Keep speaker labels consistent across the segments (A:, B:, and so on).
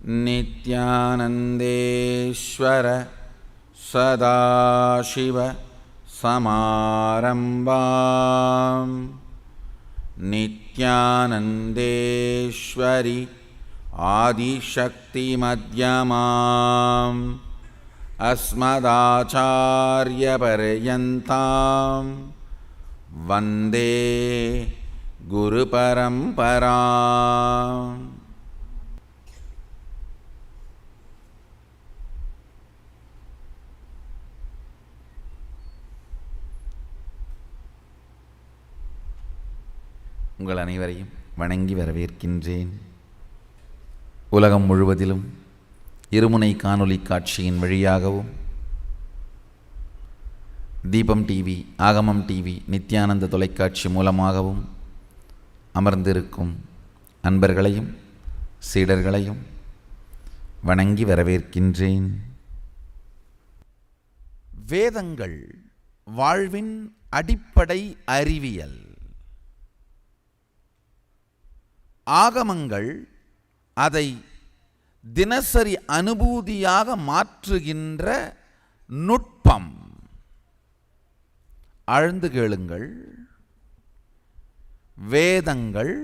A: नित्यानन्देश्वर सदाशिव समारम्भां नित्यानन्देश्वरि आदिशक्तिमध्यमाम् अस्मदाचार्यपर्यन्तां वन्दे गुरुपरम्पराम्. உங்கள் அனைவரையும் வணங்கி வரவேற்கின்றேன். உலகம் முழுவதிலும் இருமுனை காணொளி காட்சியின் வழியாகவும் தீபம் டிவி, ஆகமம் டிவி, நித்யானந்த தொலைக்காட்சி மூலமாகவும் அமர்ந்திருக்கும் அன்பர்களையும் சீடர்களையும் வணங்கி வரவேற்கின்றேன். வேதங்கள் வாழ்வின் அடிப்படை அறிவியல். ஆகமங்கள் அதை தினசரி அனுபூதியாக மாற்றுகின்ற நுட்பம். ஆழ்ந்து கேளுங்கள். வேதங்கள்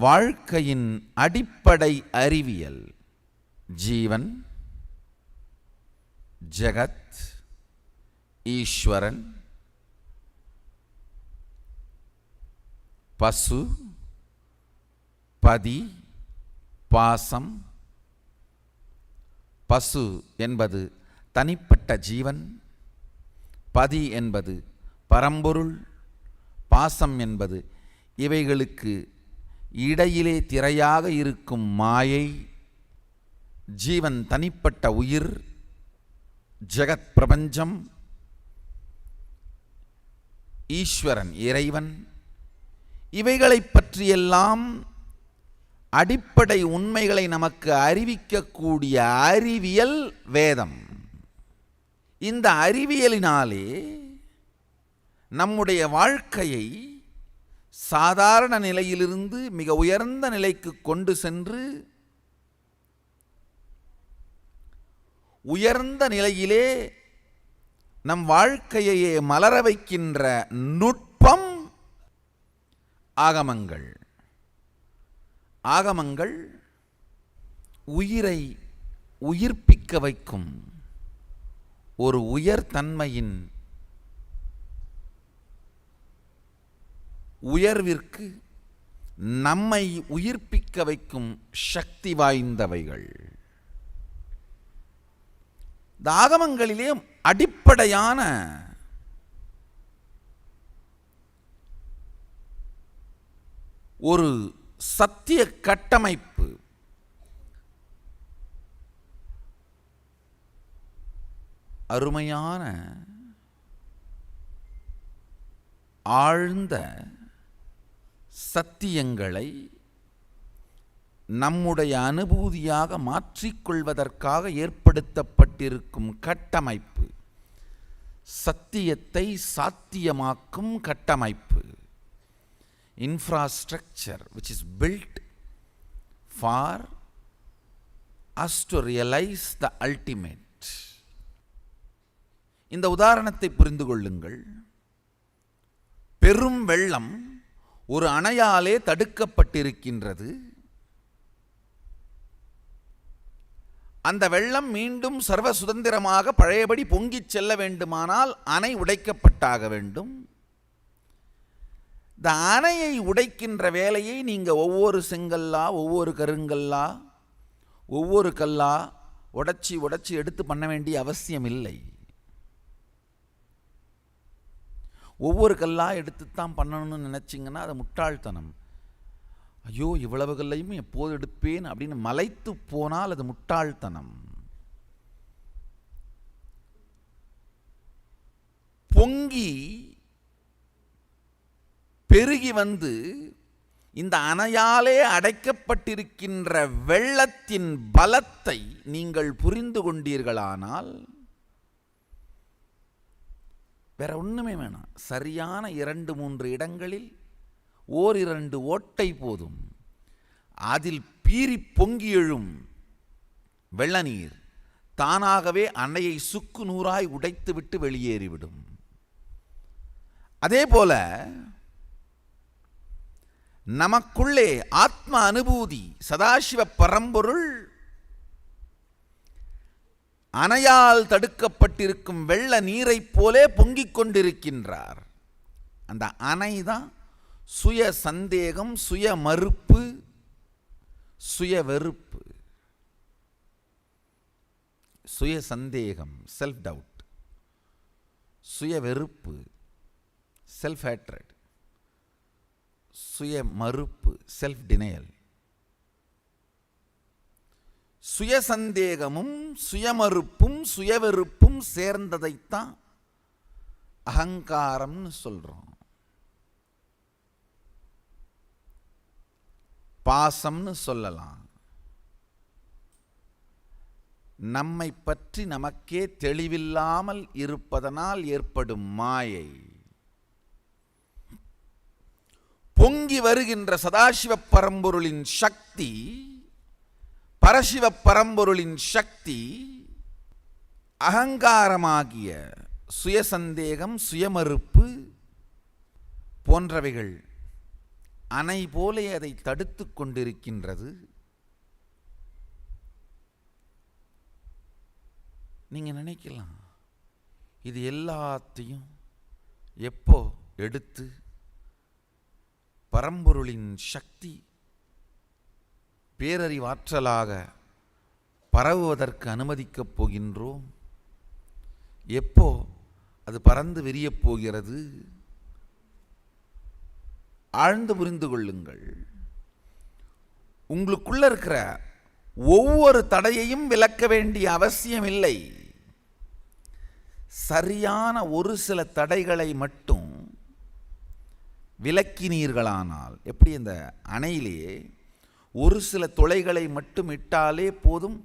A: வாழ்க்கையின் அடிப்படை அறிவியல். ஜீவன், ஜெகத், ஈஸ்வரன், பசு, பதி, பாசம். பசு என்பது தனிப்பட்ட ஜீவன், பதி என்பது பரம்பொருள், பாசம் என்பது இவைகளுக்கு இடையிலே திரையாக இருக்கும் மாயை. ஜீவன் தனிப்பட்ட உயிர், ஜெகத் பிரபஞ்சம், ஈஸ்வரன் இறைவன். இவைகளைப் பற்றியெல்லாம் அடிப்படை உண்மைகளை நமக்கு அறிவிக்கக்கூடிய அறிவியல் வேதம். இந்த அறிவியலினாலே நம்முடைய வாழ்க்கையை சாதாரண நிலையிலிருந்து மிக உயர்ந்த நிலைக்கு கொண்டு சென்று உயர்ந்த நிலையிலே நம் வாழ்க்கையையே மலர வைக்கின்ற நுட்பம் ஆகமங்கள். ஆகமங்கள் உயிரை உயிர்ப்பிக்க வைக்கும் ஒரு உயர்தன்மையின் உயர்விற்கு நம்மை உயிர்ப்பிக்க வைக்கும் சக்தி வாய்ந்தவைகள். இந்த ஆகமங்களிலே அடிப்படையான ஒரு சத்திய கட்டமைப்பு, அருமையான ஆழ்ந்த சத்தியங்களை நம்முடைய அனுபூதியாக மாற்றிக்கொள்வதற்காக ஏற்படுத்தப்பட்டிருக்கும் கட்டமைப்பு, சத்தியத்தை சாத்தியமாக்கும் கட்டமைப்பு. Infrastructure which is built for us to realize the ultimate. இந்த உதாரணத்தை புரிந்து கொள்ளுங்கள். பெரும் வெள்ளம் ஒரு அணையாலே தடுக்கப்பட்டிருக்கின்றது. அந்த வெள்ளம் மீண்டும் சர்வ சுதந்திரமாக பழையபடி பொங்கிச் செல்ல வேண்டுமானால் அணை உடைக்கப்பட்டாக வேண்டும். இந்த அணையை உடைக்கின்ற வேலையை நீங்கள் ஒவ்வொரு செங்கல்லா, ஒவ்வொரு கருங்கல்லா, ஒவ்வொரு கல்லா உடைச்சி உடைச்சி எடுத்து பண்ண வேண்டிய அவசியம் இல்லை. ஒவ்வொரு கல்லா எடுத்துத்தான் பண்ணணும்னு நினச்சிங்கன்னா அது முட்டாள்தனம். ஐயோ இவ்வளவு கல்லையும் எப்போது எடுப்பேன் அப்படின்னு மலைத்து போனால் அது முட்டாள்தனம். பொங்கி பெருகி வந்து இந்த அணையாலே அடைக்கப்பட்டிருக்கின்ற வெள்ளத்தின் பலத்தை நீங்கள் புரிந்து கொண்டீர்களானால் வேற ஒண்ணுமே வேணாம். சரியான 2-3 இடங்களில் ஓரிரண்டு ஓட்டை போதும். அதில் பீறி பொங்கி எழும் வெள்ள நீர் தானாகவே அணையை சுக்கு நூறாய் உடைத்துவிட்டு வெளியேறிவிடும். அதே போல நமக்குள்ளே ஆத்ம அனுபூதி சதாசிவ பரம்பொருள் அணையால் தடுக்கப்பட்டிருக்கும் வெள்ள நீரைப் போலே பொங்கிக் கொண்டிருக்கின்றார். அந்த அணைதான் சுய சந்தேகம், சுய மறுப்பு, சுய வெறுப்பு. சுய சந்தேகம் செல்ஃப் டவுட், சுய வெறுப்பு செல்ஃப் ஹேட்ரட், சுய மறுப்பு செல்ஃப் டினையல். சுய சந்தேகமும் சுயமறுப்பும் சுயவெறுப்பும் சேர்ந்ததைத்தான் அகங்காரம்னு சொல்றோம். பாசம்னு சொல்லலாம். நம்மை பற்றி நமக்கே தெளிவில்லாமல் இருப்பதனால் ஏற்படும் மாயை. பொங்கி வருகின்ற சதாசிவ பரம்பொருளின் சக்தி, பரசிவ பரம்பொருளின் சக்தி அகங்காரமாகிய சுயசந்தேகம், சுயமறுப்பு போன்றவைகள் அணை போலே அதை தடுத்து கொண்டிருக்கின்றது. நீங்க நினைக்கலாம், இது எல்லாத்தையும் எப்போ எடுத்து பரம்பொருளின் சக்தி பேரறிவாற்றலாக பரவுவதற்கு அனுமதிக்கப் போகின்றோம்? எப்போ அது பறந்து விரியப் போகிறது? ஆழ்ந்து புரிந்து கொள்ளுங்கள். உங்களுக்குள்ள இருக்கிற ஒவ்வொரு தடையையும் விலக்க வேண்டிய அவசியம் இல்லை. சரியான ஒரு சில தடைகளை மட்டும் விலக்கினீர்களானால், எப்படி இந்த அணையிலேயே ஒரு சில துளைகளை மட்டும் இட்டாலே போதும்,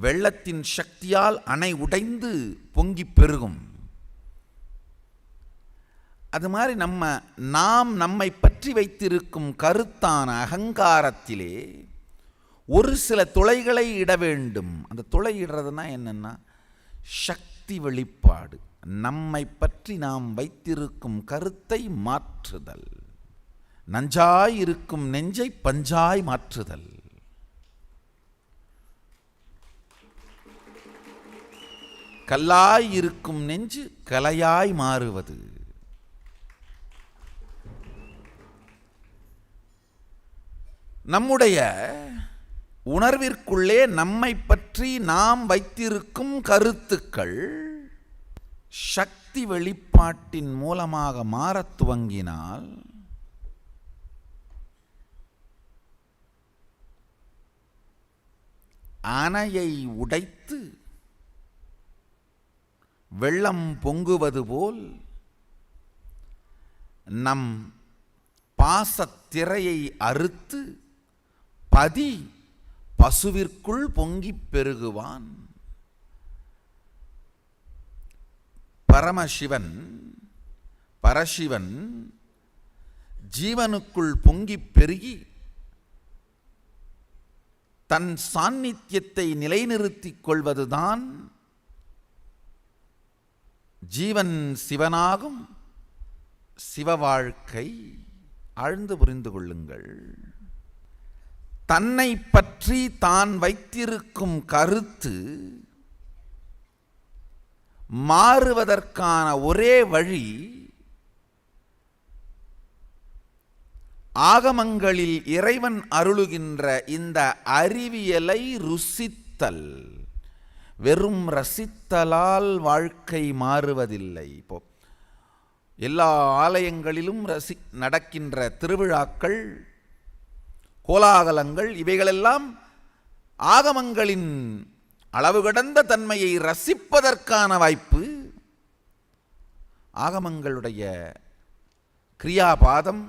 A: வெள்ளத்தின் சக்தியால் அணை உடைந்து பொங்கி பெருகும். அது மாதிரி நாம் நம்மை பற்றி வைத்திருக்கும் கருத்தான அகங்காரத்திலே ஒரு சில துளைகளை இட வேண்டும். அந்த துளை இடுறதுனா என்னன்னா சக்தி வெளிப்பாடு. நம்மை பற்றி நாம் வைத்திருக்கும் கருத்தை மாற்றுதல், நஞ்சாய் இருக்கும் நெஞ்சை பஞ்சாய் மாற்றுதல். கல்லாய் இருக்கும் நெஞ்சு கலையாய் மாறுவது. நம்முடைய உணர்விற்குள்ளே நம்மை பற்றி நாம் வைத்திருக்கும் கருத்துக்கள் சக்தி வெளிப்பாட்டின் மூலமாக மாறத் துவங்கினால் அணையை உடைத்து வெள்ளம் பொங்குவது போல் நம் பாசத்திரையை அறுத்து பதி பசுவிற்குள் பொங்கிப் பெருகுவான். பரசிவன் ஜீவனுக்குள் பொங்கிப் பெருகி தன் சாநித்தியத்தை நிலைநிறுத்திக் கொள்வதுதான் ஜீவன் சிவனாகும் சிவ வாழ்க்கை. ஆழ்ந்து புரிந்து கொள்ளுங்கள். தன்னை பற்றி தான் வைத்திருக்கும் கருத்து மாறுவதற்கான ஒரே வழி ஆகமங்களில் இறைவன் அருளுகின்ற இந்த அறிவியலை ருசித்தல். வெறும் ரசித்தலால் வாழ்க்கை மாறுவதில்லை. இப்போ எல்லா ஆலயங்களிலும் நடக்கின்ற திருவிழாக்கள், கோலாகலங்கள், இவைகளெல்லாம் ஆகமங்களின் அளவு கடந்த தன்மையை ரசிப்பதற்கான வாய்ப்பு. ஆகமங்களுடைய கிரியாபாதம்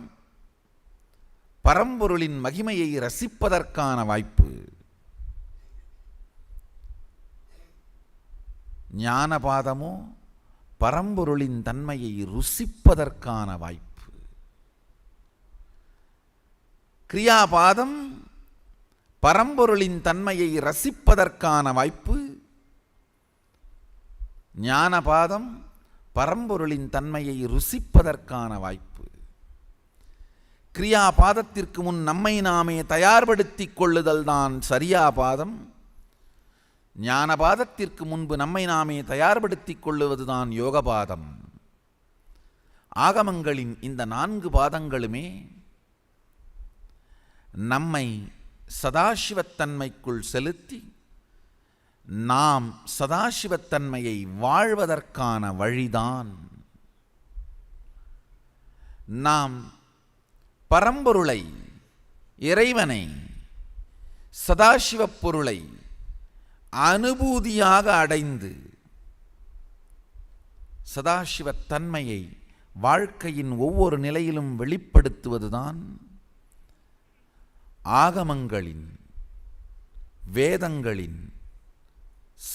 A: பரம்பொருளின் மகிமையை ரசிப்பதற்கான வாய்ப்பு. ஞானபாதமோ பரம்பொருளின் தன்மையை ருசிப்பதற்கான வாய்ப்பு. கிரியாபாதம் பரம்பொருளின் தன்மையை ரசிப்பதற்கான வாய்ப்பு. ஞானபாதம் பரம்பொருளின் தன்மையை ருசிப்பதற்கான வாய்ப்பு. கிரியாபாதத்திற்கு முன் நம்மை நாமே தயார்படுத்திக் கொள்ளுதல் தான் சரியாபாதம். ஞானபாதத்திற்கு முன்பு நம்மை நாமே தயார்படுத்திக் கொள்ளுவதுதான் யோகபாதம். ஆகமங்களின் இந்த 4 பாதங்களுமே நம்மை சதாசிவத்தன்மைக்குள் செலுத்தி நாம் சதாசிவத்தன்மையை வாழ்வதற்கான வழிதான். நாம் பரம்பொருளை, இறைவனை, சதாசிவப் பொருளை அனுபூதியாக அடைந்து சதாசிவத்தன்மையை வாழ்க்கையின் ஒவ்வொரு நிலையிலும் வெளிப்படுத்துவதுதான் ஆகமங்களின், வேதங்களின்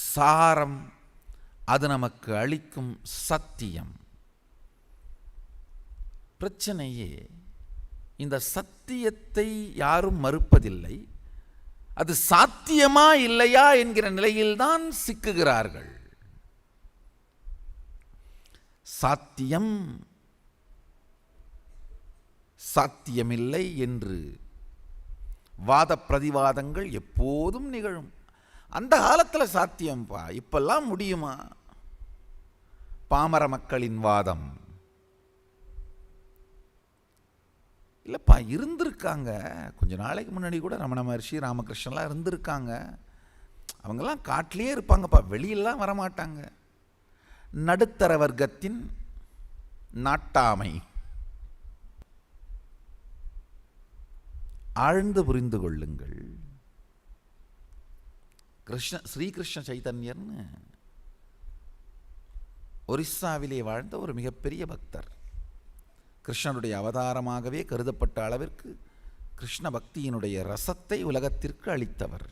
A: சாரம். அது நமக்கு அளிக்கும் சத்தியம். பிரச்சனையே இந்த சத்தியத்தை யாரும் மறுப்பதில்லை. அது சாத்தியமா இல்லையா என்கிற நிலையில்தான் சிக்குகிறார்கள். சாத்தியம் சாத்தியமில்லை என்று வாத பிரதிவாதங்கள் எப்போதும் நிகழும். அந்த காலத்தில் சாத்தியம்பா, இப்பெல்லாம் முடியுமா? பாமர மக்களின் வாதம் இல்லைப்பா, இருந்திருக்காங்க. கொஞ்ச நாளைக்கு முன்னாடி கூட ரமண மகர்ஷி, ராமகிருஷ்ணன்லாம் இருந்திருக்காங்க. அவங்கெல்லாம் காட்டிலே இருப்பாங்கப்பா, வெளியெல்லாம் வரமாட்டாங்க. நடுத்தர வர்க்கத்தின் நாட்டாமை. ஆழ்ந்து புரிந்து கொள்ளுங்கள். ஸ்ரீகிருஷ்ண சைதன்யர்னு ஒரிஸ்ஸாவிலே வாழ்ந்த ஒரு மிகப்பெரிய பக்தர், கிருஷ்ணனுடைய அவதாரமாகவே கருதப்பட்ட அளவிற்கு கிருஷ்ண பக்தியினுடைய ரசத்தை உலகத்திற்கு அளித்தவர்.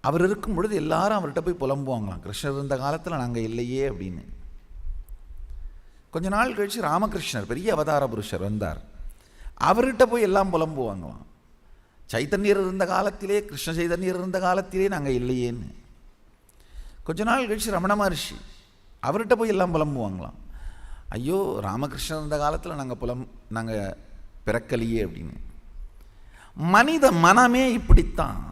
A: அவர் இருக்கும் பொழுது எல்லாரும் அவர்கிட்ட போய் புலம்புவாங்களாம், கிருஷ்ணர் இருந்த காலத்தில் நாங்கள் இல்லையே அப்படின்னு. கொஞ்ச நாள் கழித்து ராமகிருஷ்ணர் பெரிய அவதார புருஷர் வந்தார். அவர்கிட்ட போய் எல்லாம் புலம்புவாங்களாம், சைத்தன்யர் இருந்த காலத்திலே, கிருஷ்ண சைதன்யர் இருந்த காலத்திலே நாங்கள் இல்லையேன்னு. கொஞ்ச நாள் கழித்து ரமண மகர்ஷி, அவர்கிட்ட போய் எல்லாம் புலம்புவாங்களாம், ஐயோ ராமகிருஷ்ணன் இருந்த காலத்தில் நாங்கள் பிறக்கலையே அப்படின்னு. மனித மனமே இப்படித்தான்.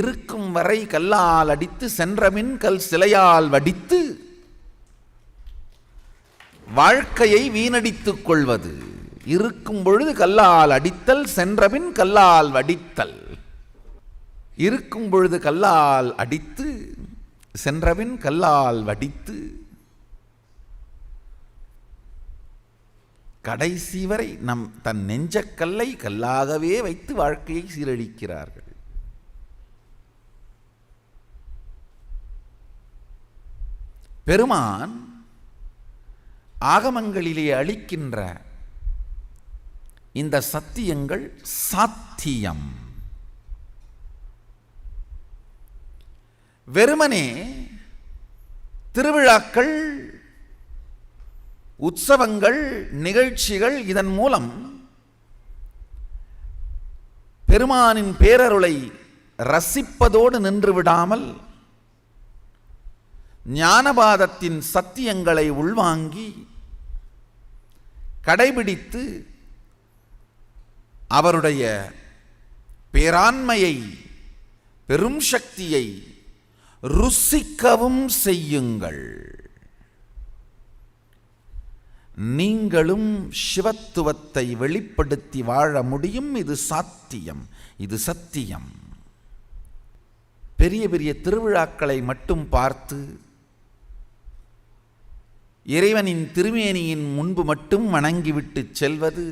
A: இருக்கும் வரை கல்லால் அடித்து சென்றபின் கல் சிலையால் வடித்து வாழ்க்கையை வீணடித்துக் கொள்வது. இருக்கும் பொழுது கல்லால் அடித்தல், சென்றபின் கல்லால் வடித்தல். இருக்கும் பொழுது கல்லால் அடித்து, சென்றபின் கல்லால் வடித்து, கடைசி வரை தன் நெஞ்சக்கல்லை கல்லாகவே வைத்து வாழ்க்கையை சீரழிக்கிறார்கள். பெருமான் ஆகமங்களிலே அளிக்கின்ற இந்த சத்தியங்கள் சாத்தியம். வெறுமனே திருவிழாக்கள், உற்சவங்கள், நிகழ்ச்சிகள், இதன் மூலம் பெருமானின் பேரருளை ரசிப்பதோடு நின்று விடாமல் ஞானபாதத்தின் சத்தியங்களை உள்வாங்கி கடைபிடித்து அவருடைய பேராண்மையை, பெரும் சக்தியை ருசிக்கவும் செய்யுங்கள். நீங்களும் சிவத்துவத்தை வெளிப்படுத்தி வாழ முடியும். இது சாத்தியம், இது சத்தியம். பெரிய பெரிய திருவிழாக்களை மட்டும் பார்த்து இறைவனின் திருமேனியின் முன்பு மட்டும் வணங்கிவிட்டு செல்வது,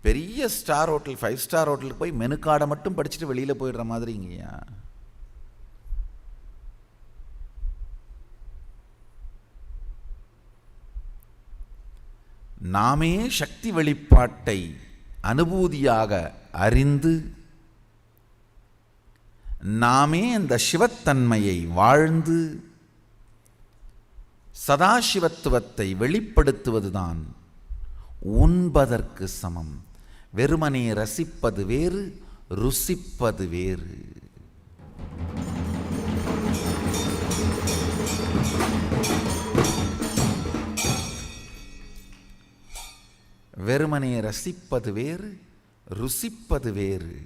A: பெரிய ஸ்டார் ஹோட்டல், 5 ஸ்டார் ஹோட்டலுக்கு போய் மெனு கார்டை மட்டும் படிச்சுட்டு வெளியில் போயிடுற மாதிரிங்கய்யா. நாமே சக்தி வெளிப்பாட்டை அனுபூதியாக அறிந்து நாமே அந்த சிவத்தன்மையை வாழ்ந்து சதாசிவத்துவத்தை வெளிப்படுத்துவதுதான் உண்பதற்கு சமம். வெறுமனே ரசிப்பது வேறு, ருசிப்பது வேறு. வெறுமனே ரசிப்பது வேறு, ருசிப்பது வேறு.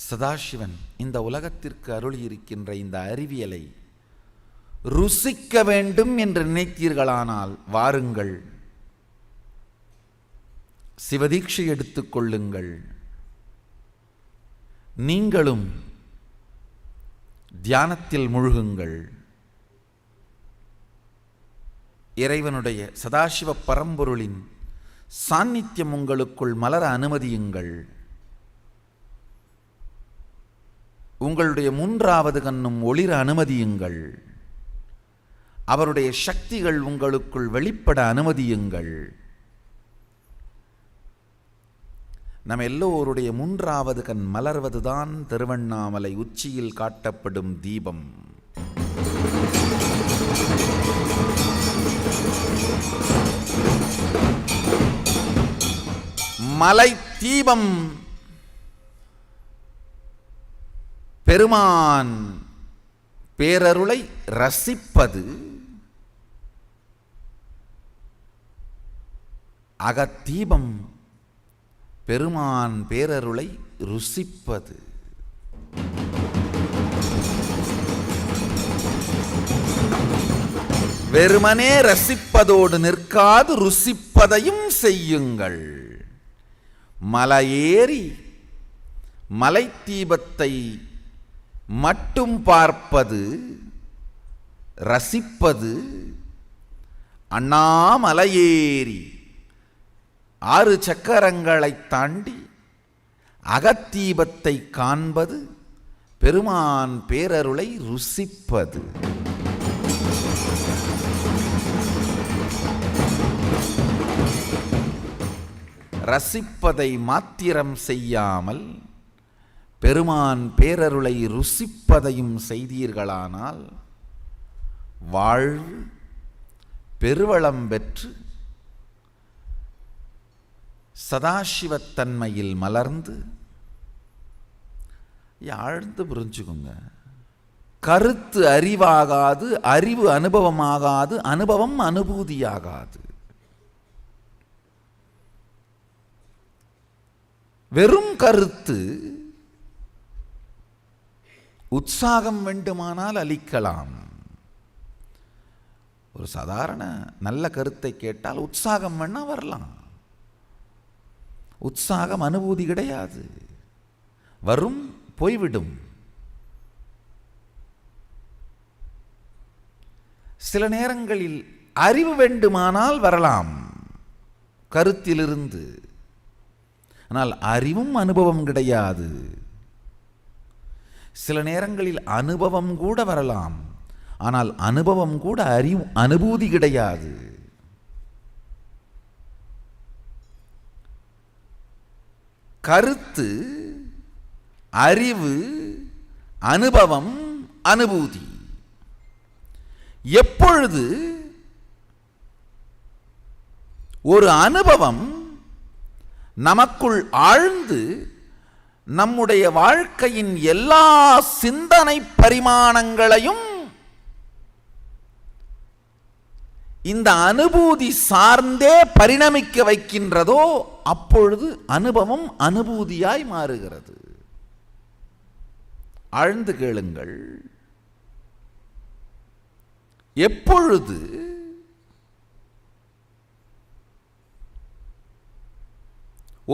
A: சதாசிவன் இந்த உலகத்திற்கு அருளியிருக்கின்ற இந்த அறிவியலை ருசிக்க வேண்டும் என்று நினைத்தீர்களானால் வாருங்கள், சிவதீட்சை எடுத்துக் கொள்ளுங்கள். நீங்களும் தியானத்தில் மூழ்குங்கள். இறைவனுடைய சதாசிவ பரம்பொருளின் சாநித்தியம் உங்களுக்குள் மலர அனுமதியுங்கள். உங்களுடைய மூன்றாவது கண்ணும் ஒளிர அனுமதியுங்கள். அவருடைய சக்திகள் உங்களுக்குள் வெளிப்பட அனுமதியுங்கள். நம் எல்லோருடைய மூன்றாவது கண் மலர்வதுதான் திருவண்ணாமலை உச்சியில் காட்டப்படும் தீபம். மலை தீபம் பெருமான் பேரருளை ரசிப்பது, அகத்தீபம் பெருமான் பேரருளை ருசிப்பது. வெறுமனே ரசிப்பதோடு நிற்காது ருசிப்பதையும் செய்யுங்கள். மலையேறி மலை தீபத்தை மட்டும் பார்ப்பது, ரசிப்பது, அண்ணாமலையேறி 6 சக்கரங்களை தாண்டி அகத்தீபத்தை காண்பது, பெருமான் பேரருளை ருசிப்பது. ரசிப்பதை மாத்திரம் செய்யாமல் பெருமான் பேரருளை ருசிப்பதையும் செய்தீர்களானால் வாழ்வு பெருவளம் பெற்று சதாசிவத்தன்மையில் மலர்ந்து, ஆழ்ந்து புரிஞ்சுக்குங்க, கருத்து அறிவாகாது, அறிவு அனுபவமாகாது, அனுபவம் அனுபூதியாகாது. வெறும் கருத்து உற்சாகம் வேண்டுமானால் அளிக்கலாம். ஒரு சாதாரண நல்ல கருத்தை கேட்டால் உற்சாகம் வேணா வரலாம். உற்சாகம் அனுபூதி கிடையாது, வரும் போய்விடும். சில நேரங்களில் அறிவு வேண்டுமானால் வரலாம் கருத்திலிருந்து, ஆனால் அறிவும் அனுபவம் கிடையாது. சில நேரங்களில் அனுபவம் கூட வரலாம், ஆனால் அனுபவம் கூட அனுபூதி கிடையாது. கருத்து, அறிவு, அனுபவம், அனுபூதி எப்பொழுது ஒரு அனுபவம் நமக்குள் ஆழ்ந்து நம்முடைய வாழ்க்கையின் எல்லா சிந்தனை பரிமாணங்களையும் இந்த அனுபூதி சார்ந்தே பரிணமிக்க வைக்கின்றதோ அப்பொழுது அனுபவம் அனுபூதியாய் மாறுகிறது. ஆழ்ந்து கேளுங்கள். எப்பொழுது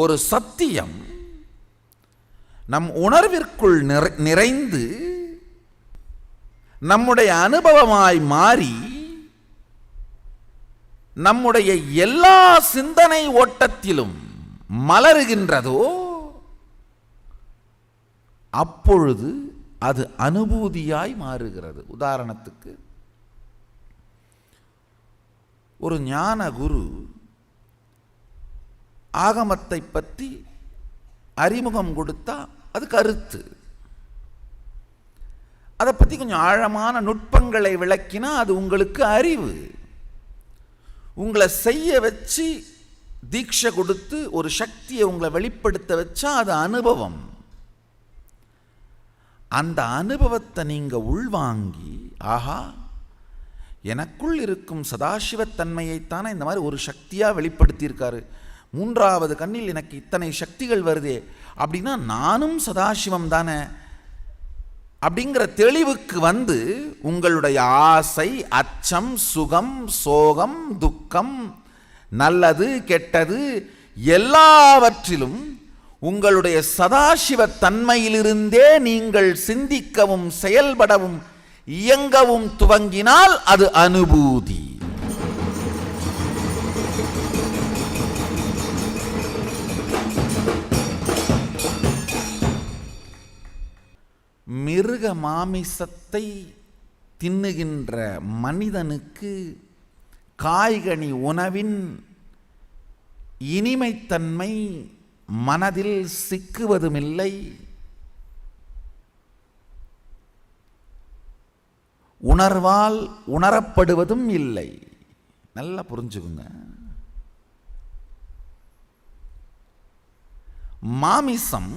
A: ஒரு சத்தியம் நம் உணர்விற்குள் நிறைந்து நம்முடைய அனுபவமாய் மாறி நம்முடைய எல்லா சிந்தனை ஓட்டத்திலும் மலருகின்றதோ அப்பொழுது அது அனுபூதியாய் மாறுகிறது. உதாரணத்துக்கு, ஒரு ஞான குரு ஆகமத்தை பற்றி அறிமுகம் கொடுத்தா அது கருத்து. அதை பற்றி கொஞ்சம் ஆழமான நுட்பங்களை விளக்கினா அது உங்களுக்கு அறிவு. உங்களை செய்ய வச்சு தீட்சை கொடுத்து ஒரு சக்தியை உங்களை வெளிப்படுத்த வச்சா அது அனுபவம். அந்த அனுபவத்தை நீங்கள் உள்வாங்கி, ஆஹா, எனக்குள் இருக்கும் சதாசிவத்தன்மையைத்தானே இந்த மாதிரி ஒரு சக்தியாக வெளிப்படுத்தியிருக்காரு, மூன்றாவது கண்ணில் எனக்கு இத்தனை சக்திகள் வருதே, அப்படின்னா நானும் சதாசிவம் தானே அப்படிங்கிற தெளிவுக்கு வந்து உங்களுடைய ஆசை, அச்சம், சுகம், சோகம், துக்கம், நல்லது கெட்டது எல்லாவற்றிலும் உங்களுடைய சதாசிவ தன்மையிலிருந்தே நீங்கள் சிந்திக்கவும் செயல்படவும் இயங்கவும் துவங்கினால் அது அனுபூதி. மிருக மாமிசத்தை தின்னுகின்ற மனிதனுக்கு காய்கனி உணவின் இனிமைத்தன்மை மனதில் சிக்குவதுமில்லை, உணர்வால் உணரப்படுவதும் இல்லை. நல்லா புரிஞ்சுக்குங்க. மாமிசம்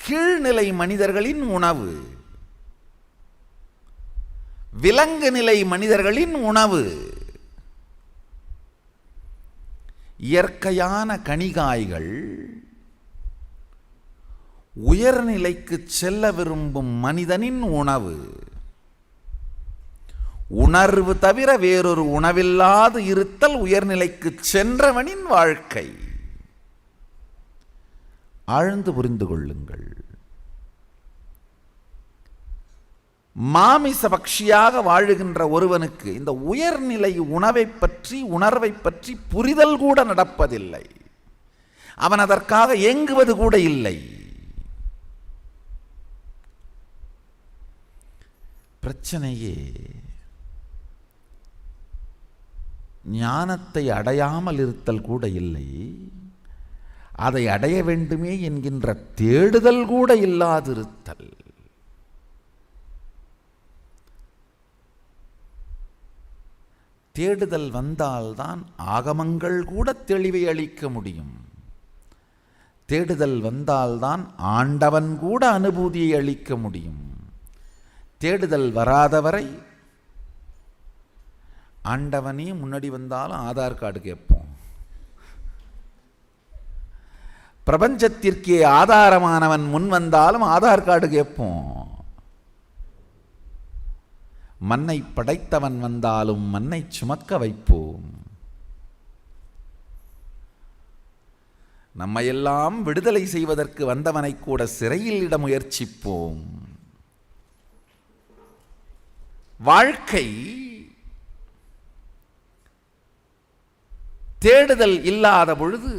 A: கீழ்நிலை மனிதர்களின் உணவு, விலங்கு நிலை மனிதர்களின் உணவு. இயற்கையான கனிகாய்கள் உயர்நிலைக்கு செல்ல விரும்பும் மனிதனின் உணவு. உணர்வு தவிர வேறொரு உணவில்லாது இருத்தல் உயர்நிலைக்கு சென்றவனின் வாழ்க்கை. ஆழ்ந்து புரிந்து கொள்ளுங்கள். மாமிச பக்ஷியாக வாழுகின்ற ஒருவனுக்கு இந்த உயர்நிலை உணவை பற்றி, உணர்வை பற்றி புரிதல் கூட நடப்பதில்லை. அவன் அதற்காக ஏங்குவது கூட இல்லை. பிரச்சனையே ஞானத்தை அடையாமல் இருத்தல் கூட இல்லை, அதை அடைய வேண்டுமே என்கின்ற தேடுதல் கூட இல்லாதிருத்தல். தேடுதல் வந்தால்தான் ஆகமங்கள் கூட தெளிவை அளிக்க முடியும். தேடுதல் வந்தால்தான் ஆண்டவன் கூட அனுபூதியை அளிக்க முடியும். தேடுதல் வராதவரை ஆண்டவனே முன்னாடி வந்தாலும் ஆதார் கார்டு கேட்போம். பிரபஞ்சத்திற்கே ஆதாரமானவன் முன் வந்தாலும் ஆதார் கார்டு கேட்போம். மண்ணை படைத்தவன் வந்தாலும் மண்ணை சுமக்க வைப்போம். நம்மையெல்லாம் விடுதலை செய்வதற்கு வந்தவனை கூட சிறையில் இட முயற்சிப்போம். வாழ்க்கை தேடுதல் இல்லாத பொழுது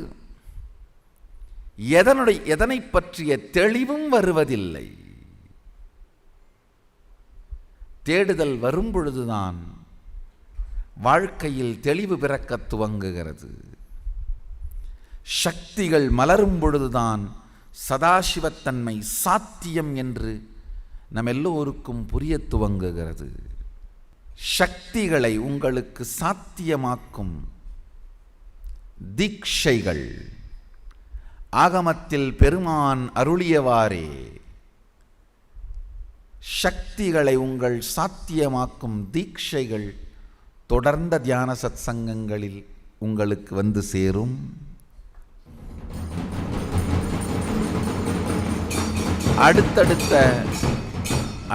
A: எதனை பற்றிய தெளிவும் வருவதில்லை. தேடுதல் வரும் பொழுதுதான் வாழ்க்கையில் தெளிவு பிறக்க துவங்குகிறது. சக்திகள் மலரும் பொழுதுதான் சதாசிவத்தன்மை சாத்தியம் என்று நம் எல்லோருக்கும் புரிய துவங்குகிறது. சக்திகளை உங்களுக்கு சாத்தியமாக்கும் தீட்சைகள் ஆகமத்தில் பெருமான் அருளியவாறே சக்திகளை உங்கள் சாத்தியமாக்கும் தீட்சைகள் தொடர்ந்த தியான சத்சங்கங்களில் உங்களுக்கு வந்து சேரும்.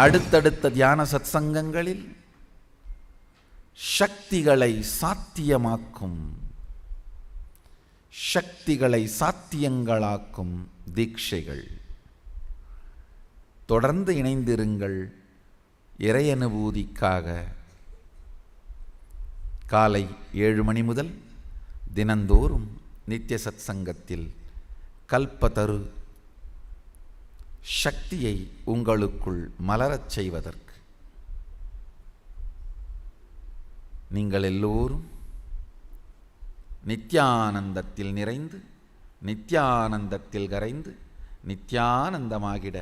A: அடுத்தடுத்த தியான சத்சங்கங்களில் சக்திகளை சாத்தியமாக்கும், சக்திகளை சாத்தியங்களாக்கும் தீட்சைகள். தொடர்ந்து இணைந்திருங்கள். இறை அனுபூதிக்காக காலை 7 மணி முதல் தினந்தோறும் நித்திய சத் சங்கத்தில் கல்பதரு சக்தியை உங்களுக்குள் மலரச் செய்வதற்கு நீங்கள் எல்லோரும் நித்யானந்தத்தில் நிறைந்து, நித்யானந்தத்தில் கரைந்து, நித்யானந்தமாகிட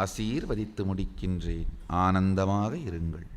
A: ஆசீர்வதித்து முடிக்கின்றேன். ஆனந்தமாக இருங்கள்.